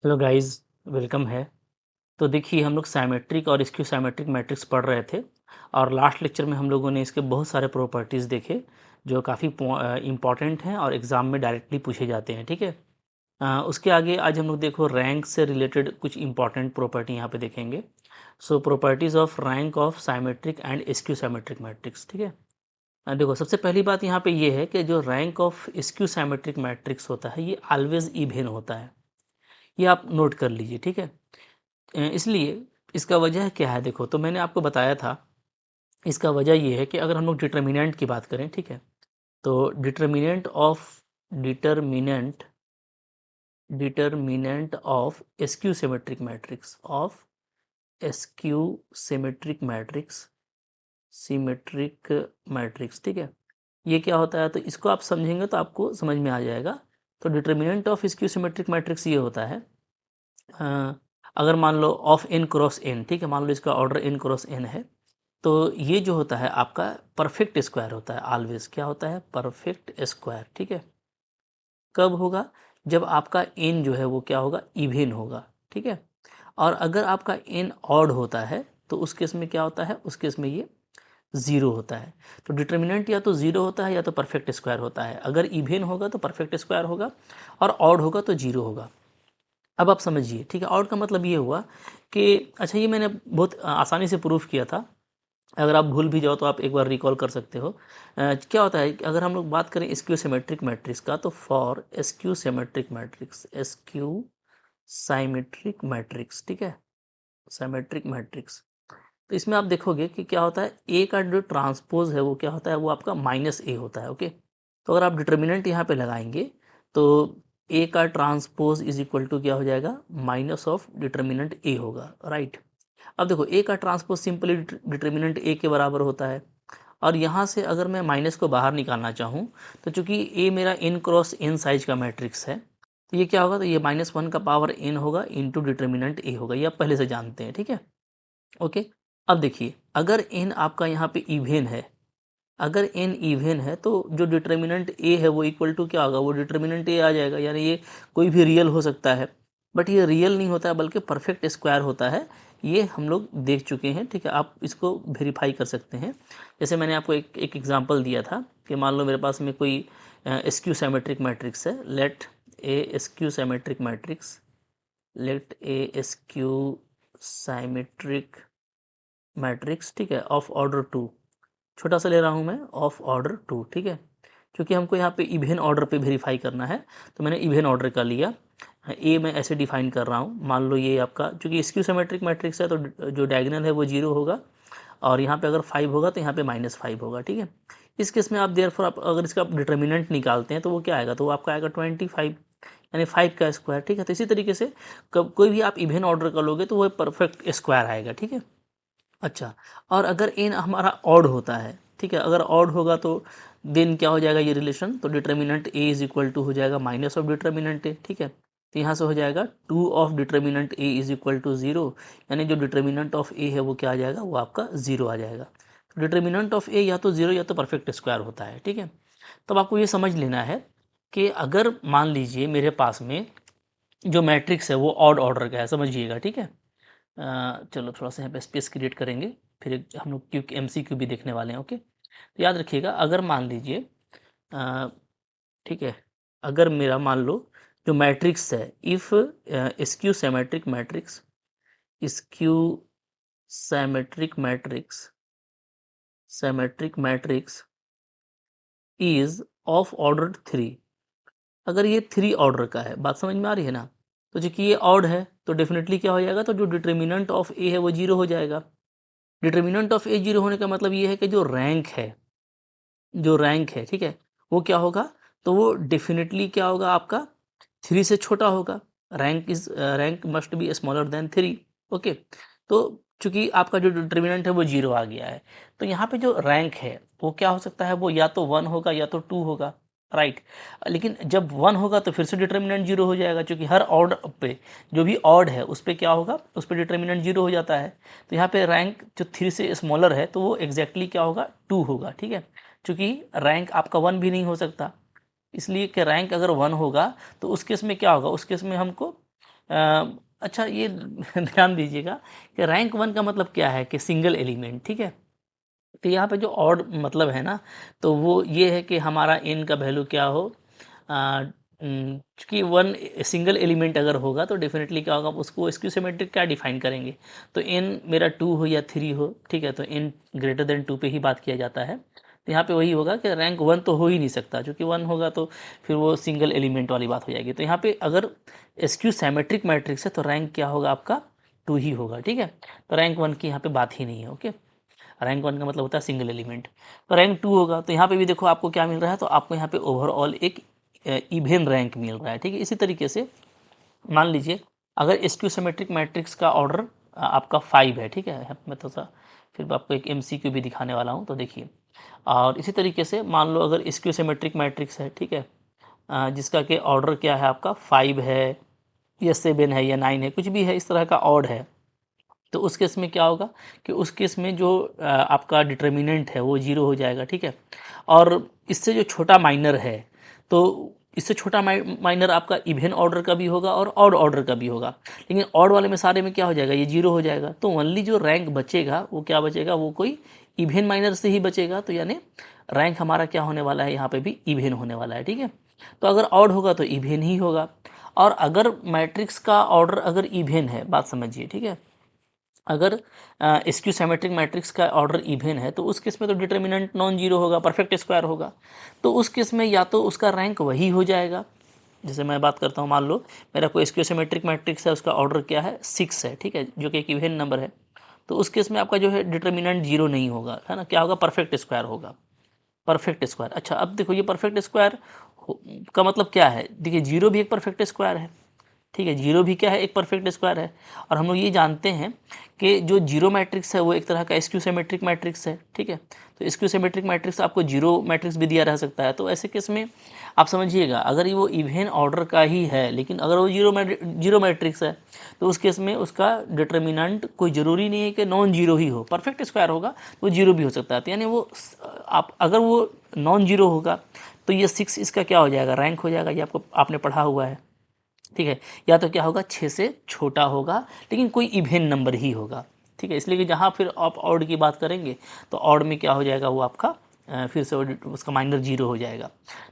Hello guys, welcome है। तो देखिए हम लोग साइमेट्रिक और स्क्यू साइमेट्रिक मैट्रिक्स पढ़ रहे थे और लास्ट लेक्चर में हम लोगों ने इसके बहुत सारे प्रॉपर्टीज़ देखे जो काफ़ी इम्पॉर्टेंट हैं और एग्ज़ाम में डायरेक्टली पूछे जाते हैं। ठीक है। उसके आगे आज हम लोग देखो रैंक से रिलेटेड कुछ इंपॉर्टेंट प्रॉपर्टी यहाँ पे देखेंगे। So properties of rank of symmetric and skew symmetric matrix. ठीक है। देखो सबसे पहली बात यहाँ पे ये है कि जो rank of skew symmetric matrix होता है ये ऑलवेज इवन होता है। ये आप नोट कर लीजिए। ठीक है। इसलिए इसका वजह क्या है, देखो तो मैंने आपको बताया था। इसका वजह ये है कि अगर हम लोग डिटर्मिनेंट की बात करें, ठीक है, तो determinant determinant of SQ symmetric matrix symmetric matrix. ठीक है। ये क्या होता है, तो इसको आप समझेंगे तो आपको समझ में आ जाएगा। तो determinant of skew symmetric matrix ये होता है, अगर मान लो ऑफ एन क्रॉस एन, ठीक है, मान लो इसका ऑर्डर एन क्रॉस एन है, तो ये जो होता है आपका परफेक्ट स्क्वायर होता है। ऑलवेज क्या होता है, परफेक्ट स्क्वायर। ठीक है। कब होगा, जब आपका एन जो है वो क्या होगा, इवन होगा। ठीक है। और अगर आपका एन ऑड होता है तो उस केस में क्या होता है, उस केस में ये ज़ीरो होता है। तो डिटर्मिनेंट या तो ज़ीरो होता है या तो परफेक्ट स्क्वायर होता है। अगर इवन होगा तो परफेक्ट स्क्वायर होगा और ऑड होगा तो जीरो होगा। अब आप समझिए। ठीक है। ऑड का मतलब ये हुआ कि अच्छा, ये मैंने बहुत आसानी से प्रूफ किया था। अगर आप भूल भी जाओ तो आप एक बार रिकॉल कर सकते हो। क्या होता है कि अगर हम लोग बात करें स्क्यू सिमेट्रिक मैट्रिक्स का, तो फॉर स्क्यू साइमेट्रिक मैट्रिक्स, ठीक है, साइमेट्रिक मैट्रिक्स, तो इसमें आप देखोगे कि क्या होता है, ए का जो ट्रांसपोज है वो क्या होता है, वो आपका माइनस ए होता है। ओके। तो अगर आप डिटर्मिनेंट यहाँ पे लगाएंगे तो ए का ट्रांसपोज इज इक्वल टू क्या हो जाएगा, माइनस ऑफ डिटर्मिनेंट ए होगा। राइट। अब देखो ए का ट्रांसपोज सिंपली डिटर्मिनेंट ए के बराबर होता है। और यहाँ से अगर मैं माइनस को बाहर निकालना चाहूँ तो चूंकि ए मेरा n क्रॉस n साइज का मैट्रिक्स है, तो ये क्या होगा, तो ये -1 का पावर n होगा इंटू डिटर्मिनेंट ए होगा। ये आप पहले से जानते हैं। ठीक है। ओके। अब देखिए, अगर n आपका यहाँ पे इवन है, अगर n इवन है तो जो डिटर्मिनेंट a है वो इक्वल टू क्या होगा, वो डिटर्मिनेंट a आ जाएगा। यानी ये कोई भी रियल हो सकता है, बट ये रियल नहीं होता है बल्कि परफेक्ट स्क्वायर होता है। ये हम लोग देख चुके हैं। ठीक है। आप इसको वेरीफाई कर सकते हैं। जैसे मैंने आपको एक एग्जांपल दिया था कि मान लो मेरे पास में कोई स्क्यू सिमेट्रिक मैट्रिक्स है। Late A skew symmetric matrix, ठीक है, ऑफ ऑर्डर 2, छोटा सा ले रहा हूँ मैं, ऑफ ऑर्डर 2। ठीक है। क्योंकि हमको यहाँ पे इवन ऑर्डर पे वेरीफाई करना है तो मैंने इवन ऑर्डर का लिया। ए मैं ऐसे डिफाइन कर रहा हूँ, मान लो ये आपका, चूंकि स्क्यू सिमेट्रिक मैट्रिक्स है तो जो डायगोनल है वो जीरो होगा और यहाँ पे अगर 5 होगा तो यहाँ पे -5 होगा। ठीक है। इस केस में आप देयरफॉर आप अगर इसका डिटर्मिनेंट निकालते हैं तो वो क्या आएगा, तो वो आपका आएगा 25, यानी 5 का स्क्वायर। ठीक है। तो इसी तरीके से कोई भी आप इवन ऑर्डर का लोगे तो वो परफेक्ट स्क्वायर आएगा। ठीक है। अच्छा, और अगर एन हमारा ऑड होता है, ठीक है, अगर ऑड होगा तो देन क्या हो जाएगा ये रिलेशन, तो determinant A is equal to हो जाएगा माइनस ऑफ डिटर्मिनेंट ए। ठीक है। तो यहाँ से हो जाएगा 2 of determinant A is equal to 0, यानी जो डिटर्मिनेंट ऑफ ए है वो क्या आ जाएगा, वो आपका 0 आ जाएगा। तो डिटर्मिनेंट ऑफ ए या तो 0 या तो परफेक्ट स्क्वायर होता है। ठीक है। तब आपको ये समझ लेना है कि अगर मान लीजिए मेरे पास में जो मैट्रिक्स है वो ऑड ऑर्डर का है, समझिएगा। ठीक है। चलो थोड़ा सा यहाँ पे स्पेस क्रिएट करेंगे, फिर हम लोग क्यू MCQ भी देखने वाले हैं। ओके। तो याद रखिएगा, अगर मान लीजिए ठीक है, अगर मेरा मान लो जो मैट्रिक्स है, if skew symmetric matrix skew symmetric matrix symmetric matrix is of order 3, अगर ये 3 ऑर्डर का है, बात समझ में आ रही है ना, तो चूंकि ये ऑड है तो डेफिनेटली क्या हो जाएगा, तो जो डिटर्मिनेंट ऑफ ए है वो 0 हो जाएगा। डिटर्मिनेंट ऑफ ए 0 होने का मतलब ये है कि जो रैंक है, ठीक है, वो क्या होगा, तो वो डेफिनेटली क्या होगा, आपका 3 से छोटा होगा। Rank must be smaller than 3। Okay. तो चूंकि आपका जो डिटर्मिनेंट है वो 0 आ गया है, तो यहाँ पे जो रैंक है वो क्या हो सकता है, वो या तो 1 होगा या तो 2 होगा। राइट। लेकिन जब 1 होगा तो फिर से डिटर्मिनेंट 0 हो जाएगा, क्योंकि हर ऑड पे, जो भी ऑड है उस पर क्या होगा, उस पर डिटर्मिनेंट 0 हो जाता है। तो यहाँ पे रैंक जो 3 से स्मॉलर है तो वो एग्जैक्टली क्या होगा, 2 होगा। ठीक है। चूंकि रैंक आपका 1 भी नहीं हो सकता, इसलिए कि रैंक अगर 1 होगा तो उस केस में क्या होगा, उस केस में हमको अच्छा ये ध्यान दीजिएगा कि रैंक वन का मतलब क्या है कि सिंगल एलिमेंट, ठीक है। तो यहाँ पे जो ऑड मतलब है ना, तो वो ये है कि हमारा n का वैल्यू क्या हो, चूँकि वन सिंगल एलिमेंट अगर होगा तो डेफिनेटली क्या होगा, उसको स्क्यू सिमेट्रिक क्या डिफाइन करेंगे, तो n मेरा 2 हो या 3 हो, ठीक है, तो n ग्रेटर देन 2 पे ही बात किया जाता है। तो यहाँ पे वही होगा कि रैंक वन तो हो ही नहीं सकता, क्योंकि वन होगा तो फिर वो सिंगल एलिमेंट वाली बात हो जाएगी। तो यहाँ पे अगर स्क्यू सिमेट्रिक मैट्रिक्स है तो रैंक क्या होगा आपका, 2 ही होगा, ठीक है। तो रैंक वन की यहाँ पे बात ही नहीं है। ओके, रैंक वन का मतलब होता है सिंगल एलिमेंट। तो रैंक टू होगा, तो यहाँ पे भी देखो आपको क्या मिल रहा है, तो आपको यहाँ पे ओवरऑल एक इवन रैंक मिल रहा है, ठीक है। इसी तरीके से मान लीजिए अगर स्क्यू सिमेट्रिक मैट्रिक्स का ऑर्डर आपका 5 है, ठीक है, मैं तो सा फिर आपको एक MCQ भी दिखाने वाला हूँ, तो देखिए। और इसी तरीके से मान लो अगर स्क्यू सिमेट्रिक मैट्रिक्स है, ठीक है, जिसका कि ऑर्डर क्या है आपका 5 है या 7 है या 9 है, कुछ भी है इस तरह का ऑड है, तो उस केस में क्या होगा कि उस केस में जो आपका डिटर्मिनेंट है वो 0 हो जाएगा, ठीक है। और इससे जो छोटा माइनर है, तो इससे छोटा माइनर आपका इवन ऑर्डर का भी होगा और ऑड ऑर्डर का भी होगा, लेकिन ऑड वाले में सारे में क्या हो जाएगा, ये 0 हो जाएगा। तो ओनली जो रैंक बचेगा वो क्या बचेगा, वो कोई इवन माइनर से ही बचेगा। तो यानी रैंक हमारा क्या होने वाला है, यहाँ पे भी इवन होने वाला है, ठीक है। तो अगर ऑड होगा तो इवन ही होगा, और अगर मैट्रिक्स का ऑर्डर अगर इवन है, बात समझिए, ठीक है, अगर स्क्यू सिमेट्रिक मैट्रिक्स का ऑर्डर इवन है तो उस केस में तो डिटर्मिनेंट नॉन जीरो होगा, परफेक्ट स्क्वायर होगा। तो उस केस में या तो उसका रैंक वही हो जाएगा, जैसे मैं बात करता हूँ, मान लो मेरा कोई स्क्यू सिमेट्रिक मैट्रिक्स है, उसका ऑर्डर क्या है 6 है, ठीक है, जो कि एक इवन नंबर है। तो उस केस में आपका जो है डिटर्मिनेंट जीरो नहीं होगा, है ना, क्या होगा, परफेक्ट स्क्वायर होगा, परफेक्ट स्क्वायर। अच्छा अब देखो ये परफेक्ट स्क्वायर का मतलब क्या है, देखिए जीरो भी एक परफेक्ट स्क्वायर है, ठीक है, जीरो भी क्या है, एक परफेक्ट स्क्वायर है। और हम लोग ये जानते हैं कि जो जीरो मैट्रिक्स है वो एक तरह का स्क्यू सिमेट्रिक मैट्रिक्स है, ठीक है। तो स्क्यू सिमेट्रिक मैट्रिक्स आपको जीरो मैट्रिक्स भी दिया रह सकता है। तो ऐसे केस में आप समझिएगा, अगर ये वो इवन ऑर्डर का ही है लेकिन अगर वो जीरो मैट्रिक्स है, तो उस केस में उसका डिटर्मिनेंट कोई ज़रूरी नहीं है कि नॉन जीरो ही हो, परफेक्ट स्क्वायर होगा तो जीरो भी हो सकता है। तो यानी वो आप अगर वो नॉन जीरो होगा तो ये 6 इसका क्या हो जाएगा, रैंक हो जाएगा, ये आपको आपने पढ़ा हुआ है, ठीक है। या तो क्या होगा, 6 से छोटा होगा लेकिन कोई इवन नंबर ही होगा, ठीक है। इसलिए कि जहाँ फिर आप ऑड की बात करेंगे तो ऑड में क्या हो जाएगा, वो आपका फिर से उसका माइनर जीरो हो जाएगा।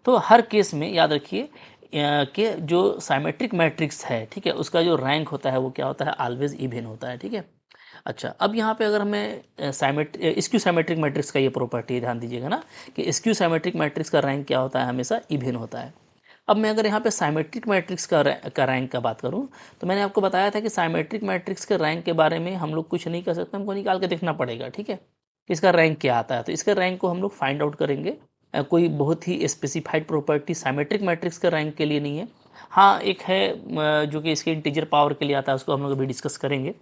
तो हर केस में याद रखिए कि जो साइमेट्रिक मैट्रिक्स है, ठीक है, उसका जो रैंक होता है वो क्या होता है, ऑलवेज इवन होता है, ठीक है। अच्छा अब यहाँ पे अगर हमें स्क्यू साइमेट्रिक मैट्रिक्स का ये प्रॉपर्टी ध्यान दीजिएगा ना, कि स्क्यू साइमेट्रिक मैट्रिक्स का रैंक क्या होता है, हमेशा इवन होता है। अब मैं अगर यहाँ पे साइमेट्रिक मैट्रिक्स का रैंक का बात करूँ, तो मैंने आपको बताया था कि साइमेट्रिक मैट्रिक्स के रैंक के बारे में हम लोग कुछ नहीं कर सकते, हमको निकाल के देखना पड़ेगा, ठीक है, कि इसका रैंक क्या आता है। तो इसके रैंक को हम लोग फाइंड आउट करेंगे। कोई बहुत ही स्पेसिफाइड प्रॉपर्टी साइमेट्रिक मैट्रिक्स के रैंक के लिए नहीं है। हाँ एक है जो कि इसके इंटीजर पावर के लिए आता है, उसको हम लोग अभी डिस्कस करेंगे।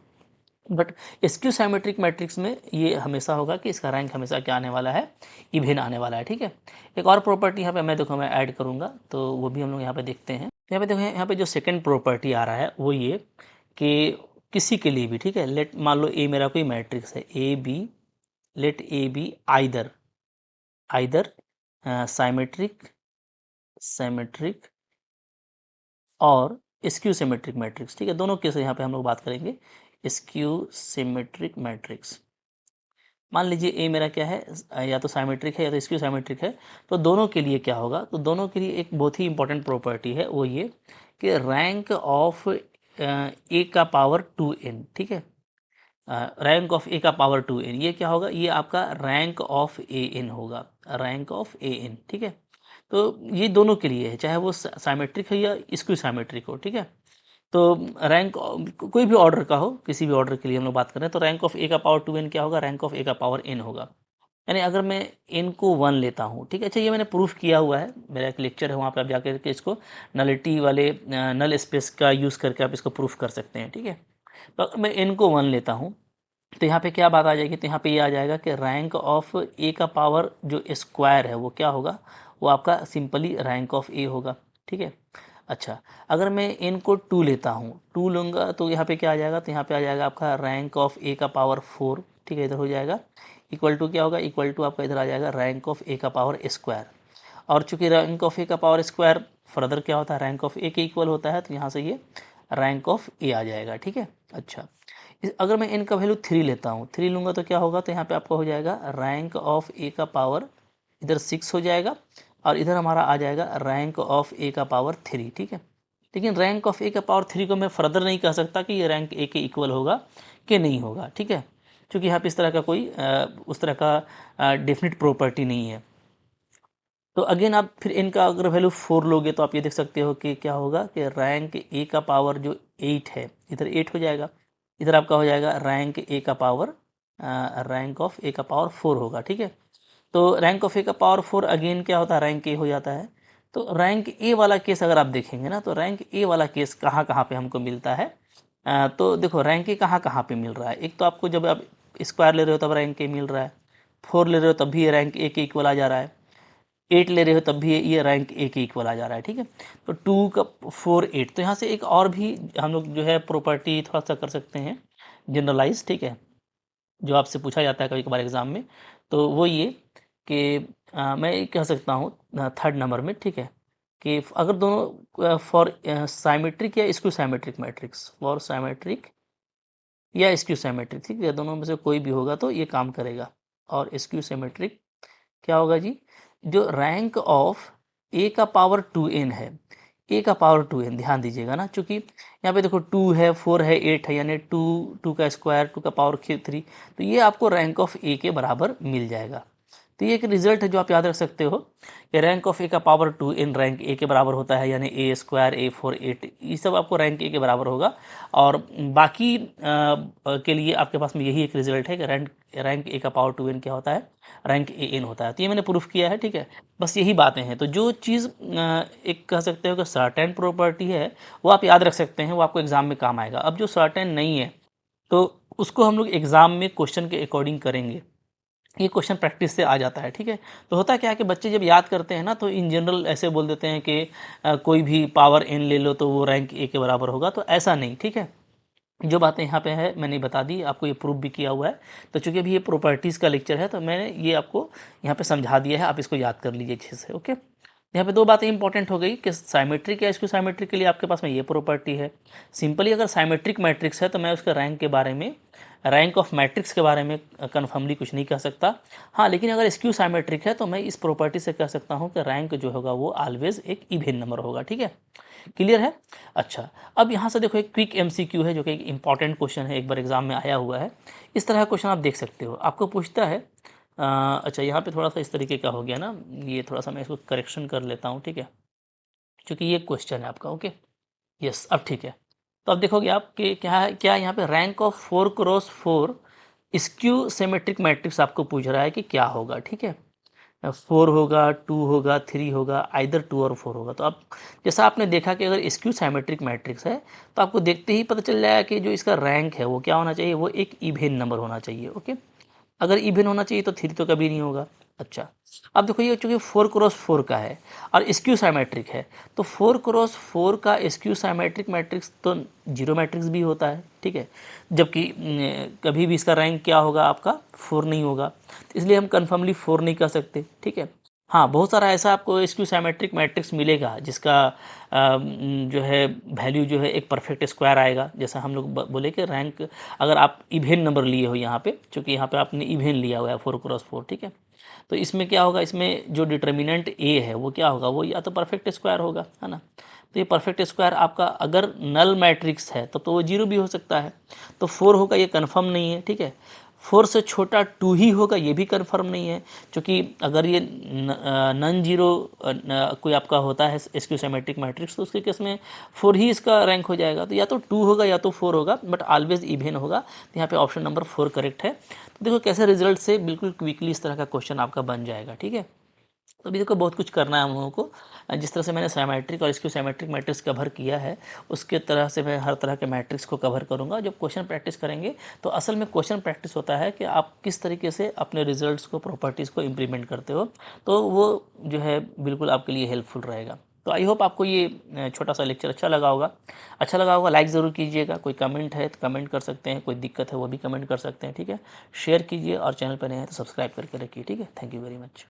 बट स्क्यू साइमेट्रिक मैट्रिक्स में ये हमेशा होगा कि इसका रैंक हमेशा क्या आने वाला है, इवन आने वाला है, ठीक है। एक और प्रॉपर्टी यहाँ पे मैं देखो मैं ऐड करूँगा, तो वो भी हम लोग यहाँ पे देखते हैं। यहाँ पे देखो, यहाँ पे जो सेकंड प्रॉपर्टी आ रहा है वो ये कि किसी के लिए भी, ठीक है, लेट मान लो ए मेरा कोई मैट्रिक्स है, A B, let A B either either symmetric symmetric और स्क्यू सिमेट्रिक मैट्रिक्स, ठीक है, दोनों केस यहाँ पे हम लोग बात करेंगे। स्क्यू सिमेट्रिक मैट्रिक्स, मान लीजिए ए मेरा क्या है, या तो साइमेट्रिक है या तो स्क्यू साइमेट्रिक है, तो दोनों के लिए क्या होगा, तो दोनों के लिए एक बहुत ही इंपॉर्टेंट प्रॉपर्टी है, वो ये कि रैंक ऑफ ए का पावर 2n, ठीक है, रैंक ऑफ ए का पावर 2n, ये क्या होगा, ये आपका रैंक ऑफ ए एन होगा, रैंक ऑफ ए एन, ठीक है। तो ये दोनों के लिए है, चाहे वो साइमेट्रिक है या स्क्यू साइमेट्रिक हो, ठीक है। तो रैंक कोई भी ऑर्डर का हो, किसी भी ऑर्डर के लिए हम लोग बात करें, तो रैंक ऑफ ए का पावर 2n क्या होगा, रैंक ऑफ ए का पावर n होगा। यानी अगर मैं n को 1 लेता हूँ, ठीक है, अच्छा ये मैंने प्रूफ किया हुआ है, मेरा एक लेक्चर है वहाँ पे आप जाकर के इसको नलिटी वाले नल स्पेस का यूज़ करके आप इसको प्रूफ कर सकते हैं, ठीक है। तो अगर मैं n को 1 लेता हूँ तो यहाँ पे क्या बात आ जाएगी, तो यहाँ पे ये आ जाएगा कि रैंक ऑफ ए का पावर जो स्क्वायर है वो क्या होगा, वो आपका सिंपली रैंक ऑफ ए होगा, ठीक है। अच्छा अगर मैं n को 2 लेता हूँ, 2 लूँगा तो यहाँ पे क्या आ जाएगा, तो यहाँ पे आ जाएगा आपका रैंक ऑफ ए का पावर 4, ठीक है, इधर हो जाएगा इक्वल टू क्या होगा, इक्वल टू आपका इधर आ जाएगा रैंक ऑफ ए का पावर स्क्वायर। और चूंकि रैंक ऑफ ए का पावर स्क्वायर फर्दर क्या होता है, रैंक ऑफ ए के इक्वल होता है, तो यहाँ से ये रैंक ऑफ ए आ जाएगा, ठीक है। अच्छा, अगर मैं n का वैल्यू 3 लेता हूँ, 3 लूँगा तो क्या होगा, तो यहाँ पे आपका हो जाएगा रैंक ऑफ ए का पावर इधर 6 हो जाएगा और इधर हमारा आ जाएगा रैंक ऑफ ए का पावर 3, ठीक है। लेकिन रैंक ऑफ ए का पावर 3 को मैं फर्दर नहीं कह सकता कि ये रैंक ए के इक्वल होगा कि नहीं होगा, ठीक है, क्योंकि यहाँ पे इस तरह का कोई उस तरह का डेफिनेट प्रॉपर्टी नहीं है। तो अगेन आप फिर इनका अगर वैल्यू 4 लोगे तो आप ये देख सकते हो कि क्या होगा कि रैंक ए का पावर जो 8 है, इधर 8 हो जाएगा, इधर आपका हो जाएगा रैंक ए का पावर रैंक ऑफ ए का पावर 4 होगा, ठीक है। तो रैंक ऑफ ए का पावर 4 अगेन क्या होता है, रैंक ए हो जाता है। तो रैंक ए वाला केस अगर आप देखेंगे ना, तो रैंक ए वाला केस कहाँ कहाँ पे हमको मिलता है, तो देखो रैंक ए कहाँ कहाँ पे मिल रहा है। एक तो आपको जब आप स्क्वायर ले रहे हो तब रैंक ए मिल रहा है, 4 ले रहे हो तब भी रैंक ए के इक्वल आ जा रहा है, 8 ले रहे हो तब भी ये रैंक ए के इक्वल आ जा रहा है, ठीक है। तो 2 का 4 8, तो यहाँ से एक और भी हम लोग जो है प्रॉपर्टी थोड़ा सा कर सकते हैं जनरलाइज, ठीक है, जो आपसे पूछा जाता है कभी कभार एग्जाम में। तो वो ये कि मैं ये कह सकता हूँ थर्ड नंबर में, ठीक है, कि अगर दोनों फॉर साइमेट्रिक या skew symmetric matrix, for symmetric या स्क्यू साइमेट्रिक, ठीक है, दोनों में से कोई भी होगा तो ये काम करेगा। और स्क्यू साइमेट्रिक क्या होगा जी, जो रैंक ऑफ ए का पावर 2n है, ए का पावर 2n ध्यान दीजिएगा ना, चूंकि यहाँ पे देखो 2 है, 4 है, 8 है, यानी 2 2 का स्क्वायर, 2 का पावर 3, तो ये आपको रैंक ऑफ ए के बराबर मिल जाएगा। तो ये एक रिजल्ट है जो आप याद रख सकते हो कि रैंक ऑफ ए का पावर 2n रैंक ए के बराबर होता है, यानी ए स्क्वायर, ए 4, 8, ये सब आपको रैंक ए के बराबर होगा। और बाकी के लिए आपके पास में यही एक रिजल्ट है कि रैंक ए का पावर 2n क्या होता है, रैंक ए एन होता है। तो ये मैंने प्रूफ किया है, ठीक है। बस यही बातें हैं। तो जो चीज़ एक कह सकते हो कि सर्टेन प्रॉपर्टी है, वो आप याद रख सकते हैं, वो आपको एग्जाम में काम आएगा। अब जो सर्टेन नहीं है तो उसको हम लोग एग्जाम में क्वेश्चन के अकॉर्डिंग करेंगे, ये क्वेश्चन प्रैक्टिस से आ जाता है, ठीक है। तो होता क्या है कि बच्चे जब याद करते हैं ना, तो इन जनरल ऐसे बोल देते हैं कि कोई भी पावर n ले लो तो वो रैंक ए के बराबर होगा, तो ऐसा नहीं, ठीक है। जो बातें यहाँ पे है मैंने बता दी, आपको ये प्रूफ भी किया हुआ है। तो चूंकि अभी ये प्रॉपर्टीज़ का लेक्चर है तो मैंने ये आपको यहाँ पे समझा दिया है, आप इसको याद कर लीजिए अच्छे से, ओके। यहाँ पे दो बातें इंपॉर्टेंट हो गई कि साइमेट्रिक या स्क्यू साइमेट्रिक के लिए आपके पास में ये प्रॉपर्टी है। सिंपली अगर साइमेट्रिक मैट्रिक्स है तो मैं उसके रैंक के बारे में, रैंक ऑफ मैट्रिक्स के बारे में कन्फर्मली कुछ नहीं कह सकता। हाँ, लेकिन अगर स्क्यू साइमेट्रिक है तो मैं इस प्रॉपर्टी से कह सकता हूँ कि रैंक जो होगा वो ऑलवेज एक इवन नंबर होगा, ठीक है। क्लियर है। अच्छा, अब यहाँ से देखो एक क्विक एमसीक्यू है जो कि एक इंपॉर्टेंट क्वेश्चन है, एक बार एग्जाम में आया हुआ है। इस तरह का क्वेश्चन आप देख सकते हो, आपको पूछता है अच्छा यहाँ पे थोड़ा सा इस तरीके का हो गया ना, ये थोड़ा सा मैं इसको करेक्शन कर लेता हूँ, ठीक है, क्योंकि ये क्वेश्चन है आपका, ओके। यस, अब ठीक है। तो अब देखोगे आप कि क्या है, क्या यहाँ पे rank of 4x4 skew symmetric matrix आपको पूछ रहा है कि क्या होगा, ठीक है। 4 होगा, 2 होगा, 3 होगा, आइदर 2 और 4 होगा। तो आप जैसा आपने देखा कि अगर स्क्यू साइमेट्रिक मैट्रिक्स है तो आपको देखते ही पता चल जाएगा कि जो इसका रैंक है वो क्या होना चाहिए, वो एक इवन नंबर होना चाहिए, ओके। अगर इवन होना चाहिए तो 3 तो कभी नहीं होगा। अच्छा, अब देखो ये चूँकि 4x4 का है और स्क्यू साइमेट्रिक है, तो 4x4 का स्क्यू साइमेट्रिक मैट्रिक्स तो जीरो मैट्रिक्स भी होता है, ठीक है, जबकि कभी भी इसका रैंक क्या होगा, आपका 4 नहीं होगा। तो इसलिए हम कन्फर्मली 4 नहीं कह सकते, ठीक है। हाँ, बहुत सारा ऐसा आपको स्क्यू साइमेट्रिक मैट्रिक्स मिलेगा जिसका जो है वैल्यू जो है एक परफेक्ट स्क्वायर आएगा, जैसा हम लोग बोले कि रैंक अगर आप इवेन नंबर लिए हो यहाँ पे, चूँकि यहाँ पे आपने इवेन लिया हुआ है 4x4, ठीक है। तो इसमें क्या होगा, इसमें जो डिटर्मिनेंट ए है वो क्या होगा, वो या तो परफेक्ट स्क्वायर होगा, है ना। तो ये परफेक्ट स्क्वायर आपका अगर नल मैट्रिक्स है तब तो वो जीरो भी हो सकता है, तो 4 होगा ये कन्फर्म नहीं है, ठीक है। 4 से छोटा 2 ही होगा ये भी कन्फर्म नहीं है, क्योंकि अगर ये नन जीरो कोई आपका होता है स्क्यू सिमेट्रिक मैट्रिक्स तो उसके केस में 4 ही इसका रैंक हो जाएगा। तो या तो 2 होगा या तो 4 होगा, बट ऑलवेज इवन होगा। तो यहाँ पे ऑप्शन नंबर 4 करेक्ट है। तो देखो कैसे रिजल्ट से बिल्कुल क्विकली इस तरह का क्वेश्चन आपका बन जाएगा, ठीक है। तो अभी देखो बहुत कुछ करना है हम लोगों को। जिस तरह से मैंने साइमेट्रिक और स्क्यू साइमेट्रिक मैट्रिक्स कवर किया है, उसके तरह से मैं हर तरह के मैट्रिक्स को कवर करूंगा। जब क्वेश्चन प्रैक्टिस करेंगे तो असल में क्वेश्चन प्रैक्टिस होता है कि आप किस तरीके से अपने रिजल्ट्स को, प्रॉपर्टीज़ को इम्प्लीमेंट करते हो, तो वो जो है बिल्कुल आपके लिए हेल्पफुल रहेगा। तो आई होप आपको ये छोटा सा लेक्चर अच्छा लगा होगा। अच्छा लगा होगा लाइक ज़रूर कीजिएगा, कोई कमेंट है तो कमेंट कर सकते हैं, कोई दिक्कत है वो भी कमेंट कर सकते हैं, ठीक है। शेयर कीजिए और चैनल पर नए हैं तो सब्सक्राइब करके रखिए, ठीक है। Thank you very much.